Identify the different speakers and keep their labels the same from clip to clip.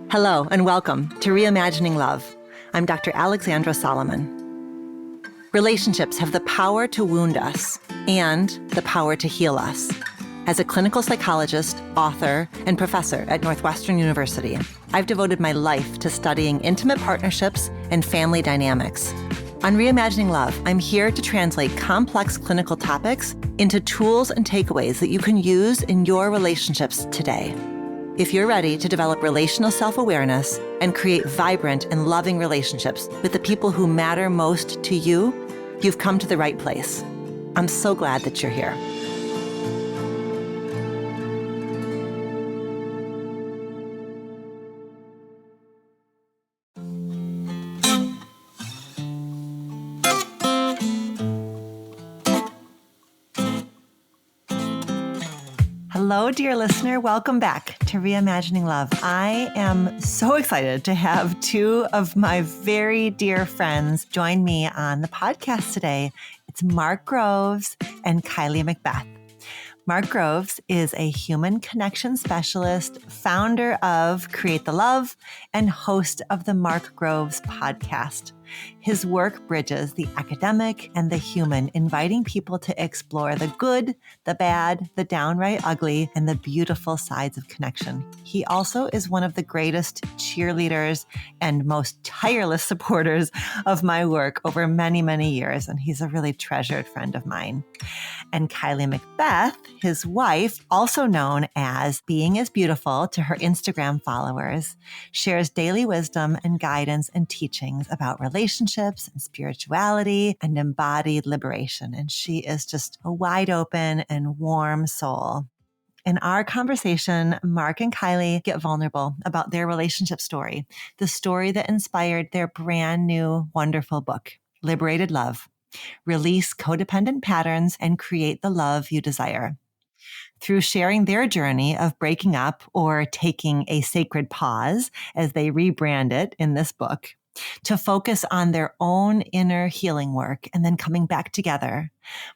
Speaker 1: Hello and welcome to Reimagining Love. I'm Dr. Alexandra Solomon. Relationships have the power to wound us and the power to heal us. As a clinical psychologist, author, and professor at Northwestern University, I've devoted my life to studying intimate partnerships and family dynamics. On Reimagining Love, I'm here to translate complex clinical topics into tools and takeaways that you can use in your relationships today. If you're ready to develop relational self-awareness and create vibrant and loving relationships with the people who matter most to you, you've come to the right place. I'm so glad that you're here. Hello, dear listener. Welcome back to Reimagining Love. I am so excited to have two of my very dear friends join me on the podcast today. It's Mark Groves and Kylie McBeath. Mark Groves is a human connection specialist, founder of Create the Love, and host of the Mark Groves podcast. His work bridges the academic and the human, inviting people to explore the good, the bad, the downright ugly, and the beautiful sides of connection. He also is one of the greatest cheerleaders and most tireless supporters of my work over many, many years, and he's a really treasured friend of mine. And Kylie McBeath, his wife, also known as Being is Beautiful to her Instagram followers, shares daily wisdom and guidance and teachings about relationships and spirituality and embodied liberation. And she is just a wide open and warm soul. In our conversation, Mark and Kylie get vulnerable about their relationship story, the story that inspired their brand new, wonderful book, Liberated Love. Release codependent patterns and create the love you desire. Through sharing their journey of breaking up or taking a sacred pause, as they rebrand it in this book, to focus on their own inner healing work and then coming back together,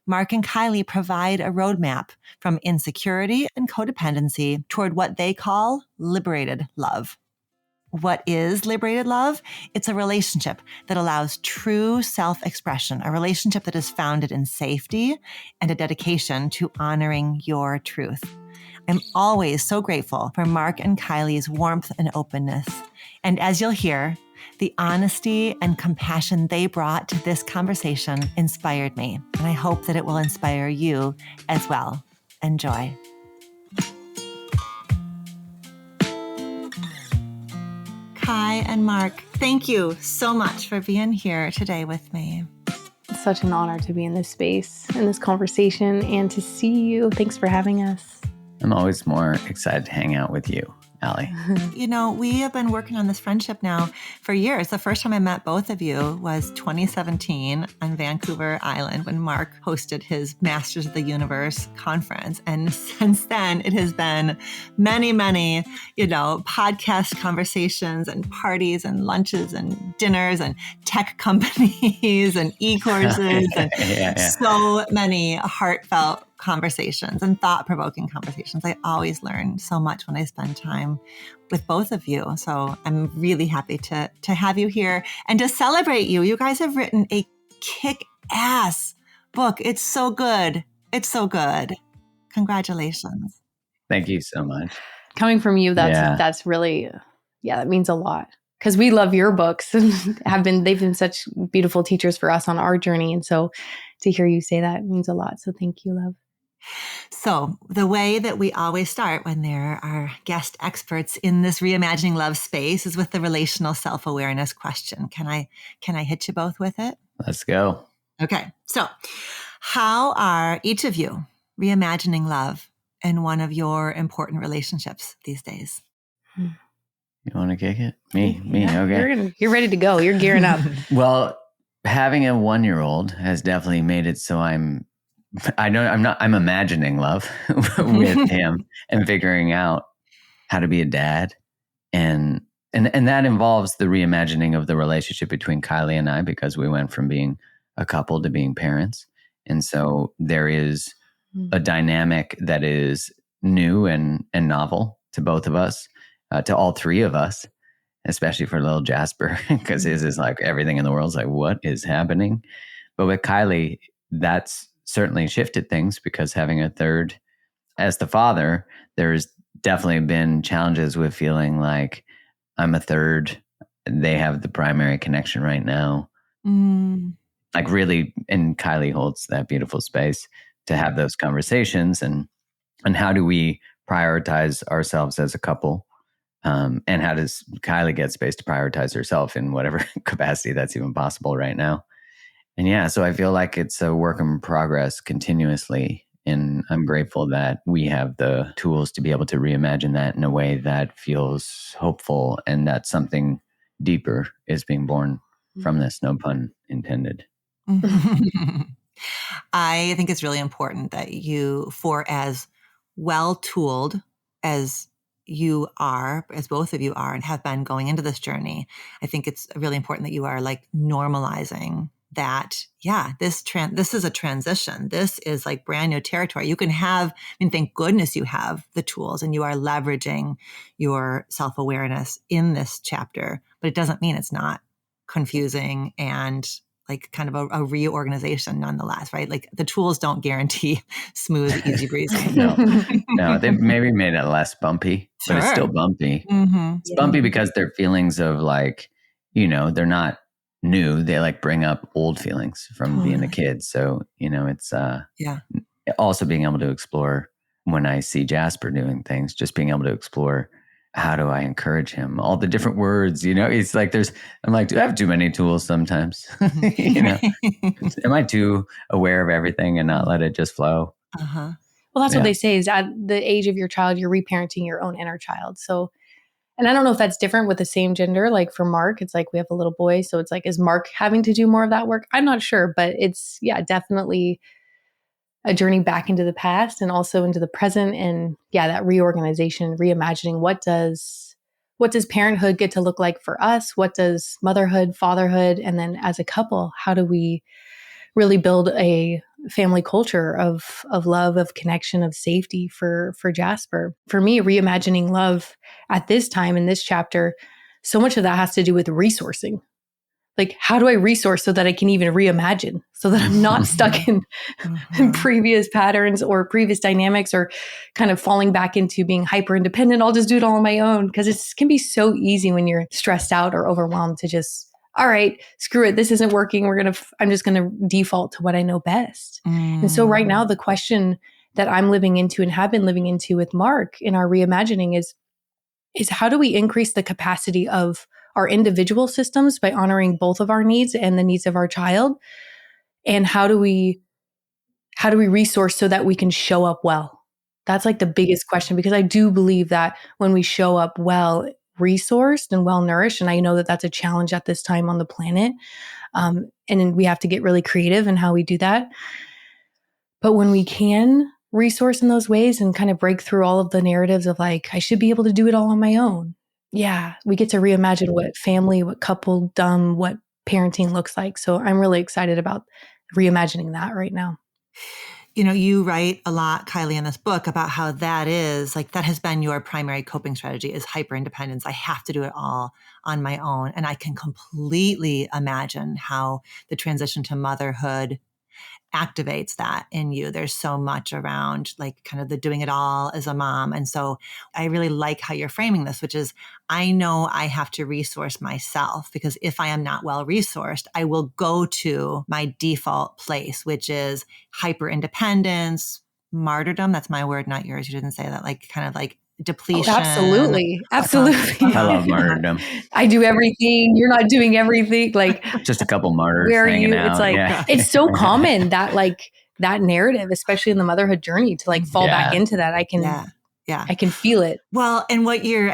Speaker 1: Mark and Kylie provide a roadmap from insecurity and codependency toward what they call liberated love. What is liberated love? It's a relationship that allows true self-expression, a relationship that is founded in safety and a dedication to honoring your truth. I'm always so grateful for Mark and Kylie's warmth and openness. And as you'll hear, the honesty and compassion they brought to this conversation inspired me. And I hope that it will inspire you as well. Enjoy. Kai and Mark, thank you so much for being here today with me.
Speaker 2: It's such an honor to be in this space, in this conversation, and to see you. Thanks for having us.
Speaker 3: I'm always more excited to hang out with you, Allie.
Speaker 1: You know, we have been working on this friendship now for years. The first time I met both of you was 2017 on Vancouver Island when Mark hosted his Masters of the Universe conference. And since then, it has been many, many, podcast conversations and parties and lunches and dinners and tech companies and e-courses and so many heartfelt conversations and thought-provoking conversations. I always learn so much when I spend time with both of you. So I'm really happy to have you here and to celebrate you. You guys have written a kick-ass book. It's so good. It's so good. Congratulations.
Speaker 3: Thank you so much.
Speaker 2: Coming from you, that's really, that means a lot. Because we love your books and they've been such beautiful teachers for us on our journey. And so to hear you say that means a lot. So thank you, love.
Speaker 1: So the way that we always start when there are guest experts in this Reimagining Love space is with the relational self-awareness question. Can I hit you both with it?
Speaker 3: Let's go.
Speaker 1: Okay. So how are each of you reimagining love in one of your important relationships these days?
Speaker 3: You want to kick it? Me.
Speaker 2: Yeah,
Speaker 3: Okay.
Speaker 2: You're ready to go. You're gearing up.
Speaker 3: Well, having a 1-year-old has definitely made it so I'm imagining love with him and figuring out how to be a dad. And that involves the reimagining of the relationship between Kylie and I, because we went from being a couple to being parents. And so there is a dynamic that is new and novel to both of us, to all three of us, especially for little Jasper, because his is like everything in the world's like, what is happening? But with Kylie, that's certainly shifted things, because having a third as the father, there's definitely been challenges with feeling like I'm a third. They have the primary connection right now. Like really, and Kylie holds that beautiful space to have those conversations, and how do we prioritize ourselves as a couple? And how does Kylie get space to prioritize herself in whatever capacity that's even possible right now? And yeah, so I feel like it's a work in progress continuously. And I'm grateful that we have the tools to be able to reimagine that in a way that feels hopeful, and that something deeper is being born from this, no pun intended.
Speaker 1: I think it's really important that you, for as well-tooled as you are, as both of you are and have been going into this journey, I think it's really important that you are like normalizing that, yeah, this is a transition. This is like brand new territory. You can have, thank goodness you have the tools and you are leveraging your self-awareness in this chapter, but it doesn't mean it's not confusing and like kind of a reorganization nonetheless, right? Like the tools don't guarantee smooth, easy breezy.
Speaker 3: No, they've maybe made it less bumpy, but it's still bumpy. It's bumpy because they're feelings of like, they're not new. They like bring up old feelings from being a kid. So, it's also being able to explore when I see Jasper doing things, just being able to explore, how do I encourage him? All the different words, it's like I'm like, do I have too many tools sometimes? Am I too aware of everything and not let it just flow?
Speaker 2: Well, that's what they say is at the age of your child, you're reparenting your own inner child. So, and I don't know if that's different with the same gender. Like for Mark, it's like we have a little boy. So it's like, is Mark having to do more of that work? I'm not sure, but it's, definitely a journey back into the past and also into the present. And that reorganization, reimagining what does parenthood get to look like for us? What does motherhood, fatherhood, and then as a couple, how do we really build a family culture of love, of connection, of safety for Jasper? For me, reimagining love at this time in this chapter, so much of that has to do with resourcing. Like, how do I resource so that I can even reimagine, so that I'm not stuck in previous patterns or previous dynamics, or kind of falling back into being hyper independent. I'll just do it all on my own. Because it can be so easy when you're stressed out or overwhelmed to just, all right, screw it. This isn't working. I'm just going to default to what I know best. And so right now, the question that I'm living into and have been living into with Mark in our reimagining is how do we increase the capacity of our individual systems by honoring both of our needs and the needs of our child? And how do we resource so that we can show up well? That's like the biggest question, because I do believe that when we show up well, resourced and well nourished, and I know that that's a challenge at this time on the planet, and then we have to get really creative in how we do that. But when we can resource in those ways and kind of break through all of the narratives of like, I should be able to do it all on my own. Yeah, we get to reimagine what family, what coupledom, what parenting looks like. So I'm really excited about reimagining that right now.
Speaker 1: You write a lot, Kylie, in this book about how that has been your primary coping strategy is hyper independence. I have to do it all on my own. And I can completely imagine how the transition to motherhood activates that in you. There's so much around like kind of the doing it all as a mom. And so I really like how you're framing this, which is I know I have to resource myself, because if I am not well resourced, I will go to my default place, which is hyper independence, martyrdom. That's my word, not yours. You didn't say that. Like kind of like depletion.
Speaker 2: Oh, absolutely.
Speaker 3: I love martyrdom.
Speaker 2: I do everything. You're not doing everything. Like
Speaker 3: just a couple martyrs.
Speaker 2: Where are
Speaker 3: hanging
Speaker 2: you?
Speaker 3: out.
Speaker 2: It's like, it's so common that like that narrative, especially in the motherhood journey, to like fall back into that. I can feel it.
Speaker 1: Well, and what you're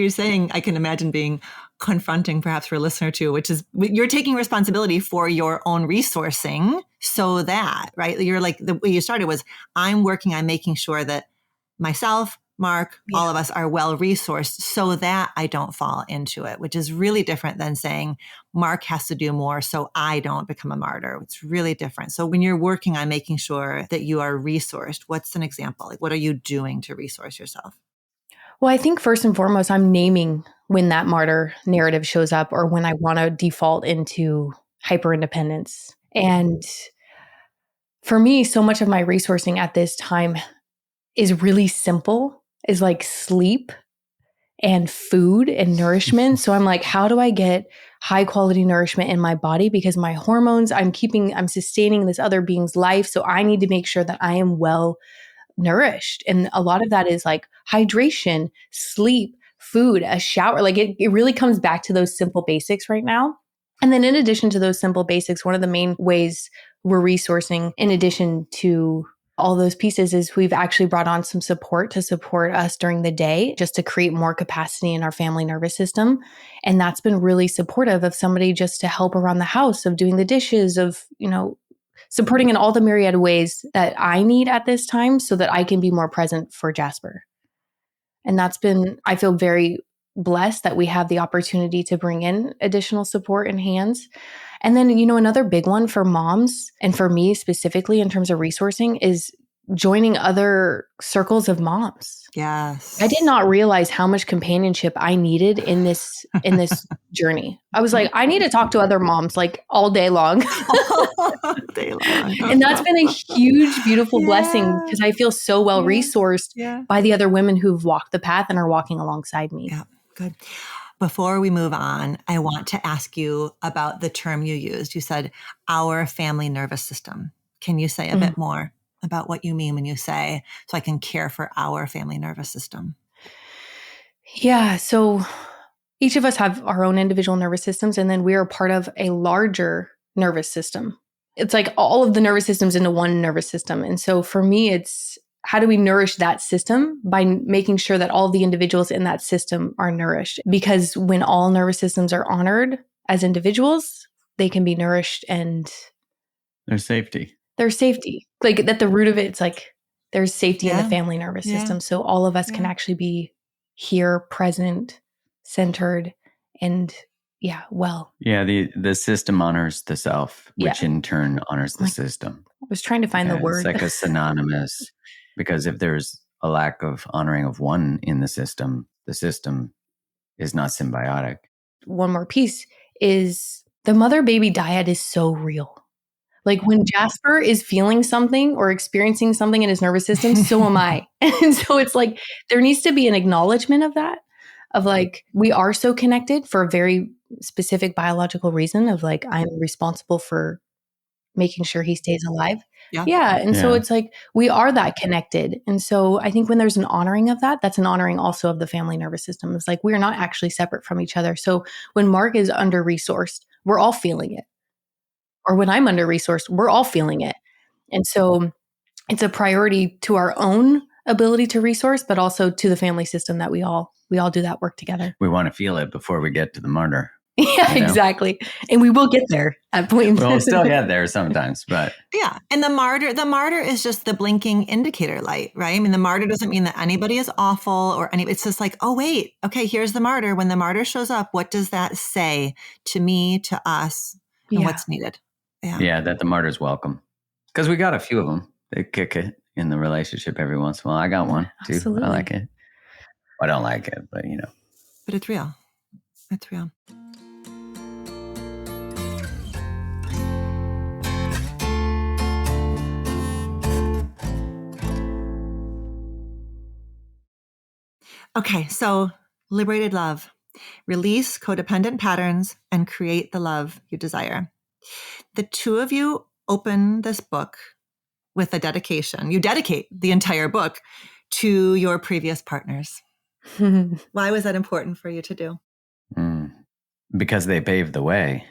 Speaker 1: saying, I can imagine being confronting perhaps for a listener too, which is you're taking responsibility for your own resourcing so that, right? You're like, the way you started was I'm making sure that myself, Mark, all of us are well-resourced so that I don't fall into it, which is really different than saying Mark has to do more so I don't become a martyr. It's really different. So when you're working on making sure that you are resourced, what's an example? Like, what are you doing to resource yourself?
Speaker 2: Well, I think first and foremost, I'm naming when that martyr narrative shows up or when I want to default into hyper-independence. And for me, so much of my resourcing at this time is really simple, is like sleep and food and nourishment. So I'm like, how do I get high quality nourishment in my body? Because my hormones, I'm sustaining this other being's life. So I need to make sure that I am well nourished. And a lot of that is like hydration, sleep, food, a shower. Like it really comes back to those simple basics right now. And then in addition to those simple basics, one of the main ways we're resourcing in addition to all those pieces is we've actually brought on some support to support us during the day just to create more capacity in our family nervous system. And that's been really supportive of somebody just to help around the house, of doing the dishes, of, supporting in all the myriad ways that I need at this time so that I can be more present for Jasper. And I feel very blessed that we have the opportunity to bring in additional support and hands. And then, another big one for moms and for me specifically in terms of resourcing is joining other circles of moms.
Speaker 1: Yes.
Speaker 2: I did not realize how much companionship I needed in this journey. I was like, I need to talk to other moms like all day long.
Speaker 1: All day long.
Speaker 2: And that's been a huge, beautiful blessing because I feel so well resourced by the other women who've walked the path and are walking alongside me.
Speaker 1: Yeah, good. Before we move on, I want to ask you about the term you used. You said our family nervous system. Can you say a bit more about what you mean when you say, so I can care for our family nervous system?
Speaker 2: Yeah. So each of us have our own individual nervous systems, and then we are part of a larger nervous system. It's like all of the nervous systems into one nervous system. And so for me, it's how do we nourish that system by making sure that all the individuals in that system are nourished? Because when all nervous systems are honored as individuals, they can be nourished and
Speaker 3: there's safety.
Speaker 2: There's safety. Like at the root of it, it's like there's safety in the family nervous system. So all of us can actually be here, present, centered, and well.
Speaker 3: Yeah, the system honors the self, which in turn honors the system.
Speaker 2: I was trying to find the word.
Speaker 3: It's like a synonymous, because if there's a lack of honoring of one in the system is not symbiotic.
Speaker 2: One more piece is the mother-baby dyad is so real. Like when Jasper is feeling something or experiencing something in his nervous system, so am I. And so it's like, there needs to be an acknowledgement of that, of like, we are so connected for a very specific biological reason of like, I'm responsible for making sure he stays alive. So it's like, we are that connected. And so I think when there's an honoring of that, that's an honoring also of the family nervous system. It's like, we're not actually separate from each other. So when Mark is under-resourced, we're all feeling it. Or when I'm under-resourced, we're all feeling it. And so it's a priority to our own ability to resource, but also to the family system that we all do that work together.
Speaker 3: We want to feel it before we get to the martyr.
Speaker 2: Yeah, exactly. And we will get there at point.
Speaker 3: We'll still get there sometimes, but.
Speaker 1: Yeah. And the martyr is just the blinking indicator light, right? I mean, the martyr doesn't mean that anybody is awful it's just like, oh, wait, okay, here's the martyr. When the martyr shows up, what does that say to me, to us, and what's needed?
Speaker 3: Yeah, that the martyr's welcome. Because we got a few of them. They kick it in the relationship every once in a while. I got one too. Absolutely. I like it. I don't like it, but
Speaker 1: But it's real. It's real. Okay, so Liberated Love. Release codependent patterns and create the love you desire. The two of you open this book with a dedication. You dedicate the entire book to your previous partners. Why was that important for you to do?
Speaker 3: Because they paved the way.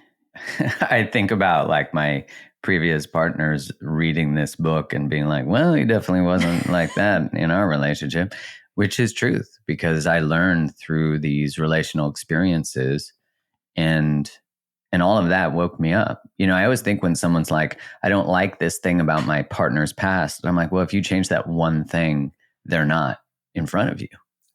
Speaker 3: I think about like my previous partners reading this book and being like, well, he definitely wasn't like that in our relationship, which is truth, because I learned through these relational experiences and all of that woke me up. I always think when someone's like, I don't like this thing about my partner's past, I'm like, well, if you change that one thing, they're not. in front of you.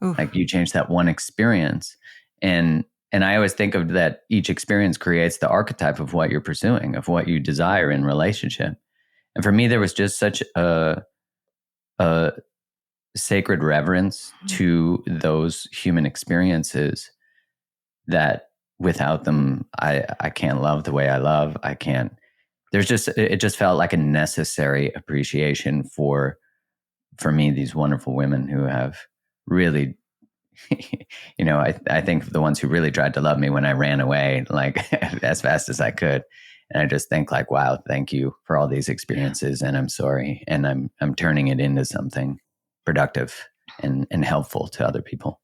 Speaker 1: Oof.
Speaker 3: Like you change that one experience. And I always think of that each experience creates the archetype of what you're pursuing, of what you desire in relationship. And for me, there was just such a sacred reverence to those human experiences that without them, I can't love the way I love. I can't. It just felt like a necessary appreciation for me, these wonderful women who have really, I think the ones who really tried to love me when I ran away, like as fast as I could. And I just think like, wow, thank you for all these experiences. And I'm sorry. And I'm turning it into something productive and helpful to other people.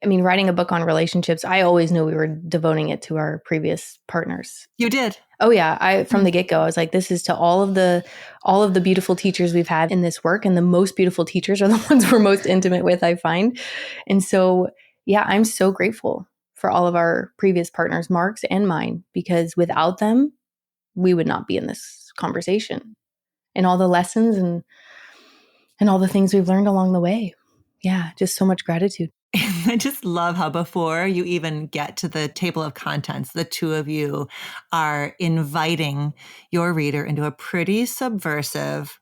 Speaker 2: I mean, writing a book on relationships, I always knew we were devoting it to our previous partners.
Speaker 1: You did?
Speaker 2: Oh yeah. From the get-go, I was like, this is to all of the beautiful teachers we've had in this work. And the most beautiful teachers are the ones we're most intimate with, I find. And so, yeah, I'm so grateful for all of our previous partners, Mark's and mine, because without them, we would not be in this conversation and all the lessons and all the things we've learned along the way. Yeah, just so much gratitude.
Speaker 1: I just love how before you even get to the table of contents, the two of you are inviting your reader into a pretty subversive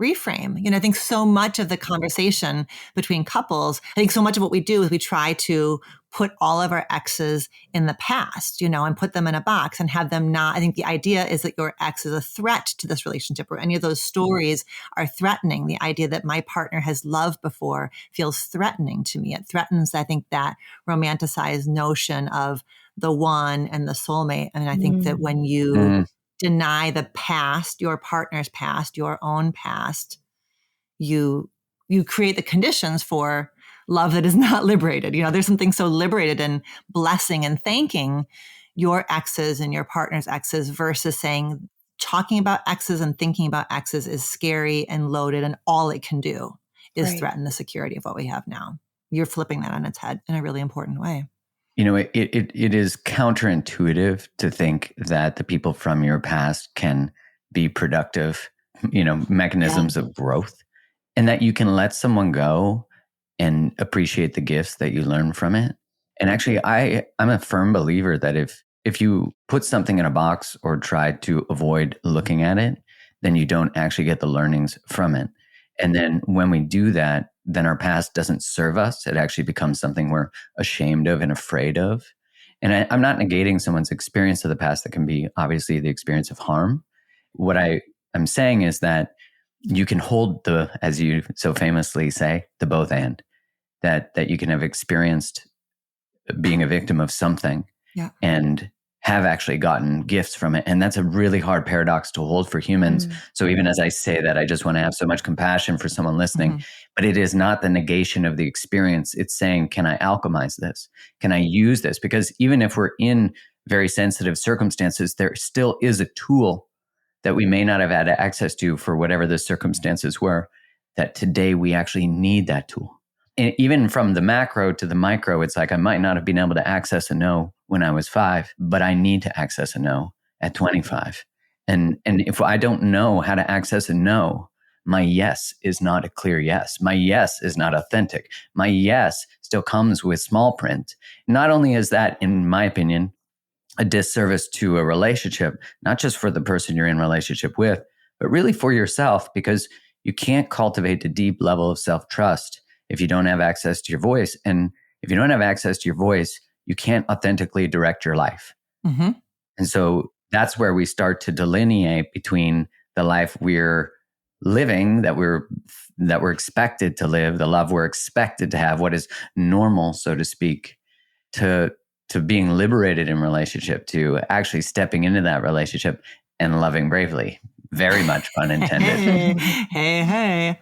Speaker 1: reframe. I think so much of the conversation between couples, I think so much of what we do is we try to put all of our exes in the past, and put them in a box and have them not. I think the idea is that your ex is a threat to this relationship, or any of those stories are threatening. The idea that my partner has loved before feels threatening to me. It threatens, I think, that romanticized notion of the one and the soulmate. And I think that when you deny the past, your partner's past, your own past, you create the conditions for love that is not liberated. There's something so liberated in blessing and thanking your exes and your partner's exes versus saying, talking about exes and thinking about exes is scary and loaded, and all it can do is threaten the security of what we have now. You're flipping that on its head in a really important way.
Speaker 3: It is counterintuitive to think that the people from your past can be productive, mechanisms of growth, and that you can let someone go and appreciate the gifts that you learn from it. And actually, I'm a firm believer that if you put something in a box or try to avoid looking at it, then you don't actually get the learnings from it. And then when we do that, then our past doesn't serve us. It actually becomes something we're ashamed of and afraid of. And I'm not negating someone's experience of the past. That can be obviously the experience of harm. What I'm saying is that you can hold the, as you so famously say, the both and, that you can have experienced being a victim of something and have actually gotten gifts from it. And that's a really hard paradox to hold for humans. So even as I say that, I just want to have so much compassion for someone listening, but it is not the negation of the experience. It's saying, can I alchemize this? Can I use this? Because even if we're in very sensitive circumstances, there still is a tool that we may not have had access to for whatever the circumstances were, that today we actually need that tool. And even from the macro to the micro, it's like I might not have been able to access a no when I was 5, but I need to access a no at 25. And if I don't know how to access a no, my yes is not a clear yes. My yes is not authentic. My yes still comes with small print. Not only is that, in my opinion, a disservice to a relationship, not just for the person you're in relationship with, but really for yourself, because you can't cultivate a deep level of self-trust if you don't have access to your voice. And if you don't have access to your voice, you can't authentically direct your life. And so that's where we start to delineate between the life we're living, that we're expected to live, the love we're expected to have, what is normal, so to speak, to being liberated in relationship, to actually stepping into that relationship and loving bravely. Very much pun intended.
Speaker 1: Hey.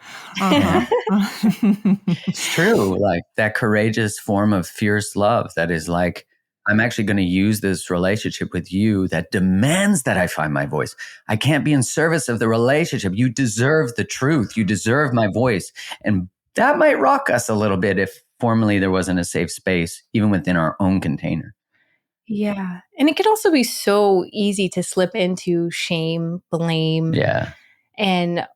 Speaker 3: It's true. Like that courageous form of fierce love that is like, I'm actually going to use this relationship with you that demands that I find my voice. I can't be in service of the relationship. You deserve the truth. You deserve my voice. And that might rock us a little bit if formerly there wasn't a safe space, even within our own container.
Speaker 2: Yeah. And it could also be so easy to slip into shame, blame, and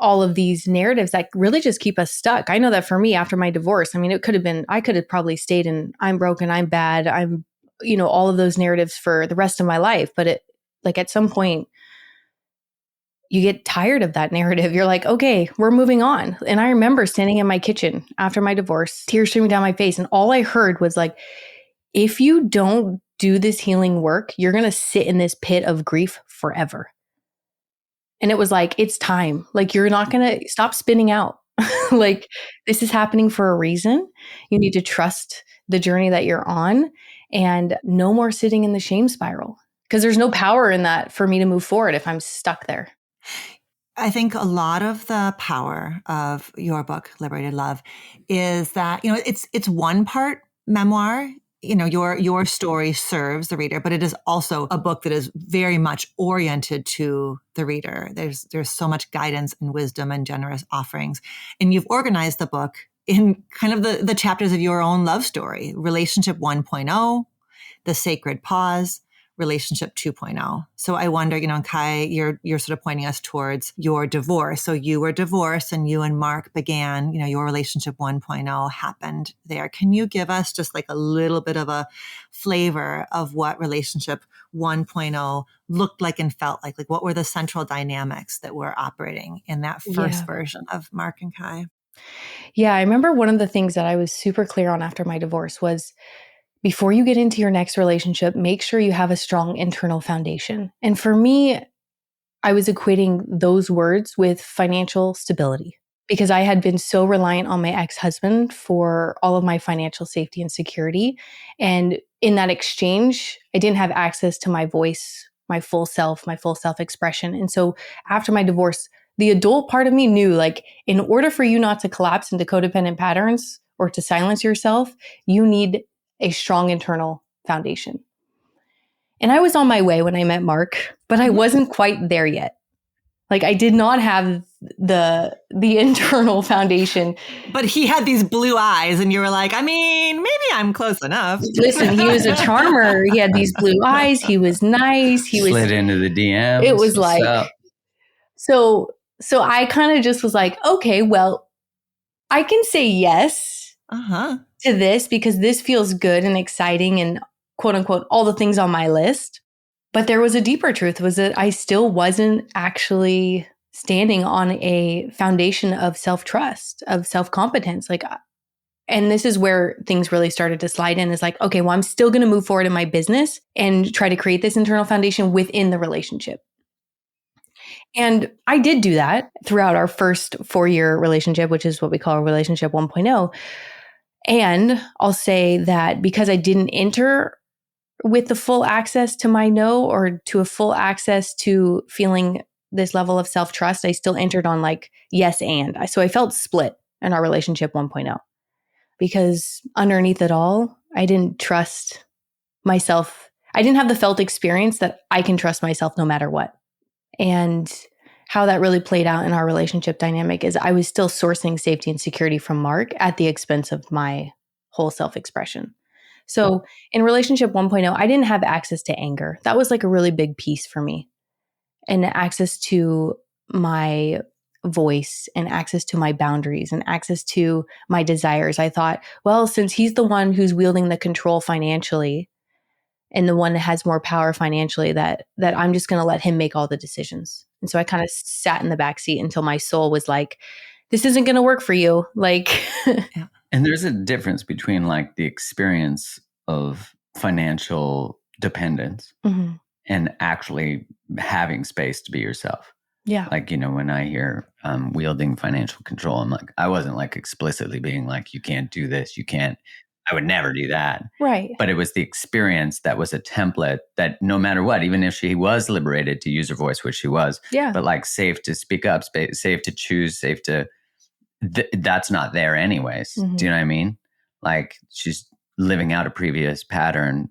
Speaker 2: all of these narratives that really just keep us stuck. I know that for me after my divorce, I mean, I could have probably stayed in I'm broken, I'm bad, I'm, all of those narratives for the rest of my life. But at some point, you get tired of that narrative. You're like, okay, we're moving on. And I remember standing in my kitchen after my divorce, tears streaming down my face. And all I heard was like, if you don't do this healing work, you're going to sit in this pit of grief forever. And it was like, it's time. Like, you're not going to stop spinning out. Like, this is happening for a reason. You need to trust the journey that you're on and no more sitting in the shame spiral, because there's no power in that for me to move forward if I'm stuck there.
Speaker 1: I think a lot of the power of your book, Liberated Love, is that, it's one part memoir. Your story serves the reader, but it is also a book that is very much oriented to the reader. There's so much guidance and wisdom and generous offerings. And you've organized the book in kind of the chapters of your own love story: Relationship 1.0, The Sacred Pause, Relationship 2.0. So I wonder, Kai, you're sort of pointing us towards your divorce. So you were divorced and you and Mark began, your Relationship 1.0 happened there. Can you give us just like a little bit of a flavor of what Relationship 1.0 looked like and felt like? Like, what were the central dynamics that were operating in that first version of Mark and Kai?
Speaker 2: Yeah, I remember one of the things that I was super clear on after my divorce was, before you get into your next relationship, make sure you have a strong internal foundation. And for me, I was equating those words with financial stability, because I had been so reliant on my ex-husband for all of my financial safety and security. And in that exchange, I didn't have access to my voice, my full self-expression. And so after my divorce, the adult part of me knew, like, in order for you not to collapse into codependent patterns or to silence yourself, you need a strong internal foundation. And I was on my way when I met Mark, but I wasn't quite there yet. Like, I did not have the internal foundation.
Speaker 1: But he had these blue eyes and you were like, I mean, maybe I'm close enough.
Speaker 2: Listen, he was a charmer. He had these blue eyes. He was nice. He
Speaker 3: slid into the DMs.
Speaker 2: It was like, up? So I kind of just was like, okay, well, I can say yes to this because this feels good and exciting and quote unquote, all the things on my list. But there was a deeper truth, was that I still wasn't actually standing on a foundation of self-trust, of self-competence. And this is where things really started to slide in, is like, okay, well, I'm still going to move forward in my business and try to create this internal foundation within the relationship. And I did do that throughout our first 4-year relationship, which is what we call Relationship 1.0. And I'll say that because I didn't enter with the full access to my no, or to a full access to feeling this level of self-trust, I still entered on like yes and. So I felt split in our Relationship 1.0 because underneath it all, I didn't trust myself. I didn't have the felt experience that I can trust myself no matter what. And how that really played out in our relationship dynamic is I was still sourcing safety and security from Mark at the expense of my whole self-expression. So in Relationship 1.0, I didn't have access to anger. That was like a really big piece for me. And access to my voice and access to my boundaries and access to my desires. I thought, well, since he's the one who's wielding the control financially and the one that has more power financially, that I'm just going to let him make all the decisions. And so I kind of sat in the backseat until my soul was like, this isn't going to work for you. Like,
Speaker 3: and there's a difference between like the experience of financial dependence and actually having space to be yourself.
Speaker 2: Yeah.
Speaker 3: Like, when I hear wielding financial control, I'm like, I wasn't like explicitly being like, you can't do this. You can't. I would never do that.
Speaker 2: Right.
Speaker 3: But it was the experience that was a template that no matter what, even if she was liberated to use her voice, which she was, but like safe to speak up, safe to choose, safe to, that's not there anyways. Do you know what I mean? Like, she's living out a previous pattern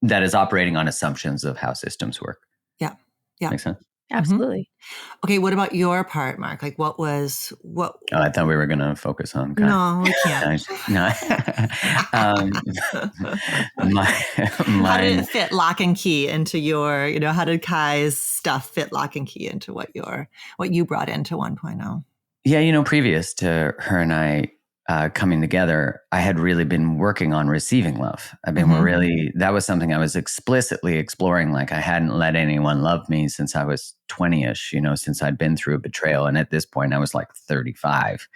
Speaker 3: that is operating on assumptions of how systems work.
Speaker 1: Yeah.
Speaker 3: Makes sense?
Speaker 2: Absolutely.
Speaker 1: Okay, what about your part, Mark? Like, what? Oh,
Speaker 3: I thought we were going to focus on Kai.
Speaker 1: No, we can't.
Speaker 3: No.
Speaker 1: How did it fit lock and key into your, how did Kai's stuff fit lock and key into what you brought into 1.0?
Speaker 3: Yeah, previous to her and I coming together, I had really been working on receiving love. I've been that was something I was explicitly exploring. Like I hadn't let anyone love me since I was 20-ish, since I'd been through a betrayal. And at this point I was like 35,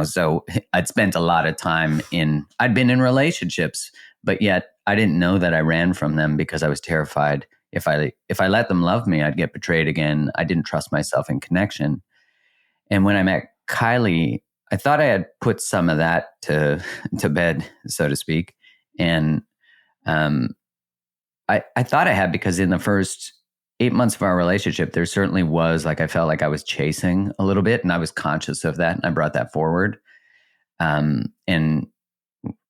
Speaker 3: so I'd spent a lot of time I'd been in relationships, but yet I didn't know that I ran from them because I was terrified. If I let them love me, I'd get betrayed again. I didn't trust myself in connection. And when I met Kylie, I thought I had put some of that to bed, so to speak. And I thought I had, because in the first 8 months of our relationship, there certainly was I felt like I was chasing a little bit, and I was conscious of that, and I brought that forward. And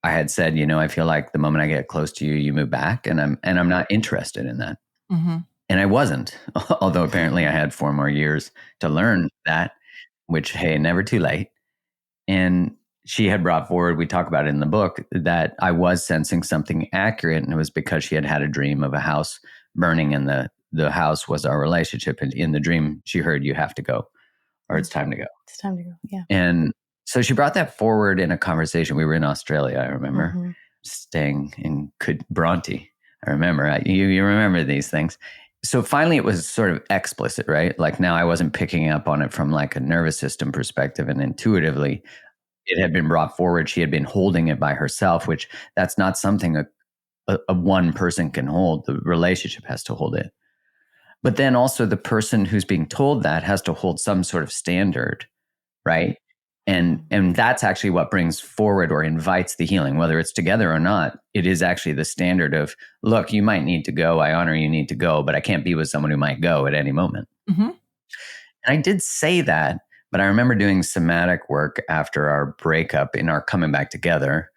Speaker 3: I had said, I feel like the moment I get close to you, you move back, and I'm not interested in that. And I wasn't, although apparently I had 4 more years to learn that. Which, hey, never too late. And she had brought forward, we talk about it in the book, that I was sensing something accurate. And it was because she had had a dream of a house burning, and the house was our relationship. And in the dream, she heard, you have to go, or it's time to go.
Speaker 2: It's time to go. Yeah.
Speaker 3: And so she brought that forward in a conversation. We were in Australia, I remember, staying in Bronte. I remember. You remember these things. So finally it was sort of explicit, right? Like now I wasn't picking up on it from like a nervous system perspective, and intuitively it had been brought forward. She had been holding it by herself, which that's not something a one person can hold. The relationship has to hold it. But then also the person who's being told that has to hold some sort of standard, right? And that's actually what brings forward or invites the healing, whether it's together or not. It is actually the standard of, look, you might need to go. I honor you need to go, but I can't be with someone who might go at any moment. And I did say that, but I remember doing somatic work after our breakup in our coming back together,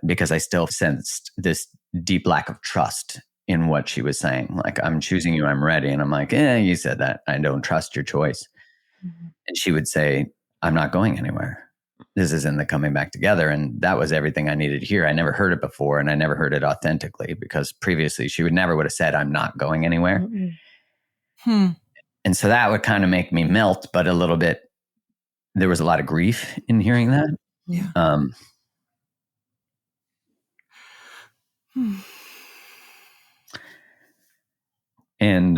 Speaker 3: because I still sensed this deep lack of trust in what she was saying. Like, I'm choosing you, I'm ready. And I'm like, you said that. I don't trust your choice. And she would say, I'm not going anywhere. This isn't the coming back together. And that was everything I needed to hear. I never heard it before, and I never heard it authentically, because previously she would have said, I'm not going anywhere. And so that would kind of make me melt, but a little bit, there was a lot of grief in hearing that.
Speaker 1: Yeah.
Speaker 3: And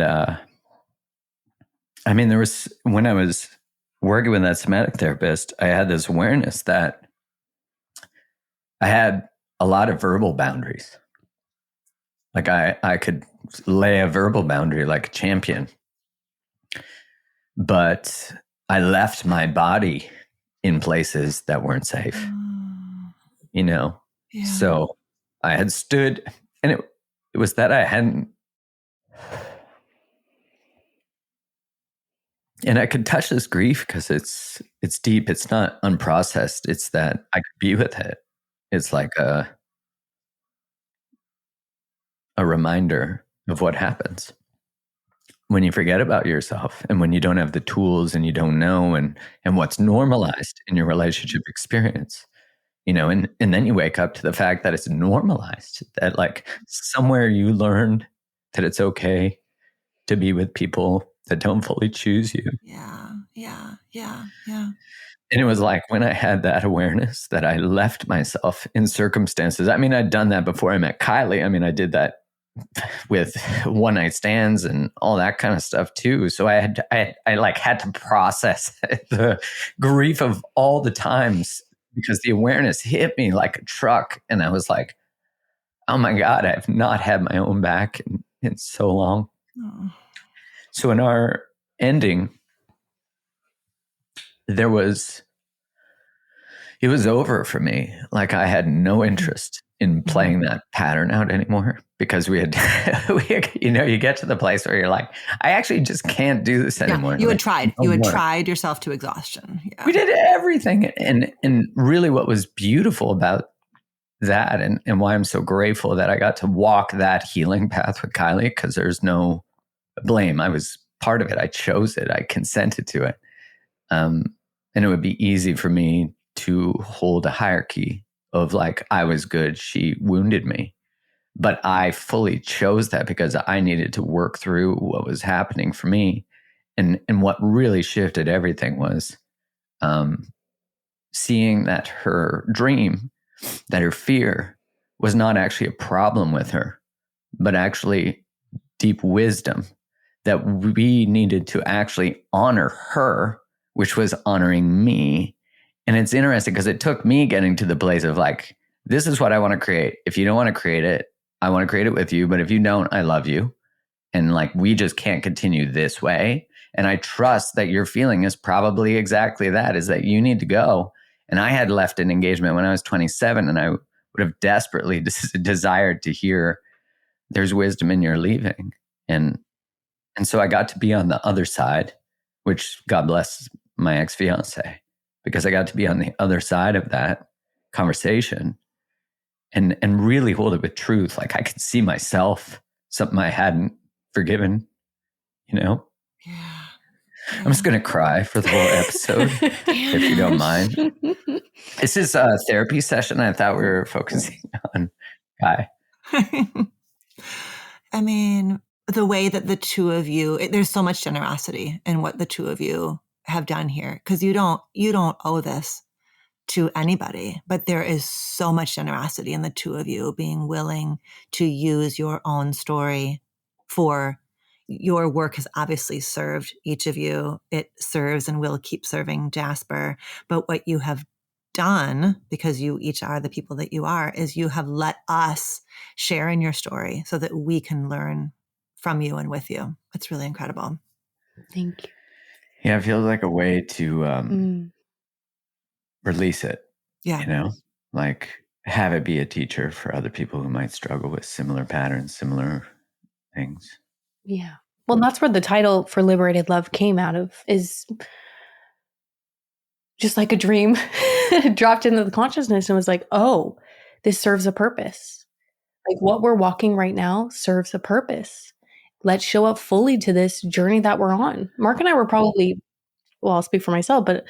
Speaker 3: there was, when I was working with that somatic therapist, I had this awareness that I had a lot of verbal boundaries. Like I could lay a verbal boundary like a champion, but I left my body in places that weren't safe, Yeah. So I had stood, and it was that I hadn't, and I could touch this grief because it's deep. It's not unprocessed. It's that I could be with it. It's like a reminder of what happens when you forget about yourself, and when you don't have the tools, and you don't know, and what's normalized in your relationship experience, and then you wake up to the fact that it's normalized, that like somewhere you learned that it's okay to be with people that don't fully choose you.
Speaker 1: Yeah.
Speaker 3: And it was like when I had that awareness that I left myself in circumstances. I'd done that before I met Kylie. I did that with one night stands and all that kind of stuff too. So I had to process the grief of all the times, because the awareness hit me like a truck. And I was like, oh my God, I've not had my own back in so long. So in our ending, it was over for me. Like I had no interest in playing that pattern out anymore, because we had, you get to the place where you're like, I actually just can't do this anymore.
Speaker 1: You had tried. You had tried yourself to exhaustion. Yeah.
Speaker 3: We did everything. And really what was beautiful about that, and why I'm so grateful that I got to walk that healing path with Kylie, because there's no blame. I was part of it. I chose it. I consented to it. And it would be easy for me to hold a hierarchy of like, I was good, she wounded me. But I fully chose that because I needed to work through what was happening for me. And what really shifted everything was seeing that her dream, that her fear was not actually a problem with her, but actually deep wisdom, that we needed to actually honor her, which was honoring me. And it's interesting because it took me getting to the place of like, this is what I want to create. If you don't want to create it, I want to create it with you. But if you don't, I love you. And like, we just can't continue this way. And I trust that your feeling is probably exactly that, is that you need to go. And I had left an engagement when I was 27, and I would have desperately desired to hear, there's wisdom in your leaving. And so I got to be on the other side, which God bless my ex-fiance, because I got to be on the other side of that conversation and really hold it with truth. Like, I could see myself, something I hadn't forgiven, Yeah. I'm just going to cry for the whole episode, if you don't mind. This is a therapy session. I thought we were focusing on Kai.
Speaker 1: I mean, the way that the two of you, there's so much generosity in what the two of you have done here, because you don't owe this to anybody, but there is so much generosity in the two of you being willing to use your own story for your work. Has obviously served each of you. It serves and will keep serving Jasper. But what you have done, because you each are the people that you are, is you have let us share in your story so that we can learn from you and with you. It's really incredible.
Speaker 2: Thank you.
Speaker 3: Yeah, it feels like a way to release it.
Speaker 1: Yeah.
Speaker 3: Like, have it be a teacher for other people who might struggle with similar patterns, similar things.
Speaker 2: Yeah. Well, that's where the title for Liberated Love came out of, is just like a dream dropped into the consciousness and was like, oh, this serves a purpose. Like, what we're walking right now serves a purpose. Let's show up fully to this journey that we're on. Mark and I were probably, well, I'll speak for myself, but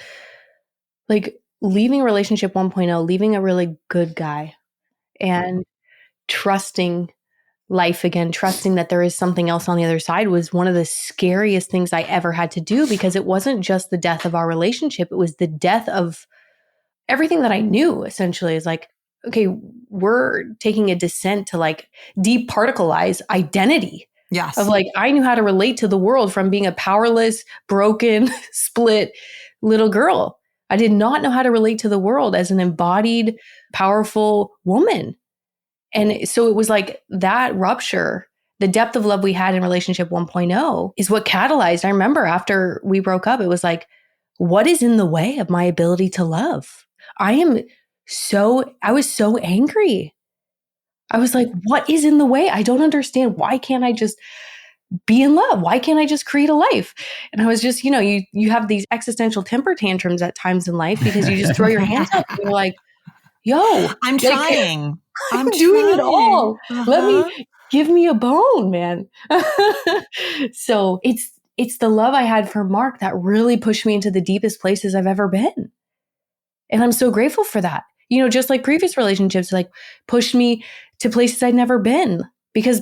Speaker 2: like leaving relationship 1.0, leaving a really good guy and trusting life again, trusting that there is something else on the other side, was one of the scariest things I ever had to do, because it wasn't just the death of our relationship. It was the death of everything that I knew. Essentially, is like, okay, we're taking a descent to like departicleize identity.
Speaker 1: Yes.
Speaker 2: Of like, I knew how to relate to the world from being a powerless, broken, split little girl. I did not know how to relate to the world as an embodied, powerful woman. And so it was like that rupture, the depth of love we had in relationship 1.0 is what catalyzed. I remember after we broke up, it was like, what is in the way of my ability to love? I was so angry. I was like, what is in the way? I don't understand. Why can't I just be in love? Why can't I just create a life? And I was just, you have these existential temper tantrums at times in life because you just throw your hands up and you're like, yo,
Speaker 1: I'm trying.
Speaker 2: I'm doing it all. Give me a bone, man. So it's the love I had for Mark that really pushed me into the deepest places I've ever been. And I'm so grateful for that. Just like previous relationships, like pushed me to places I'd never been, because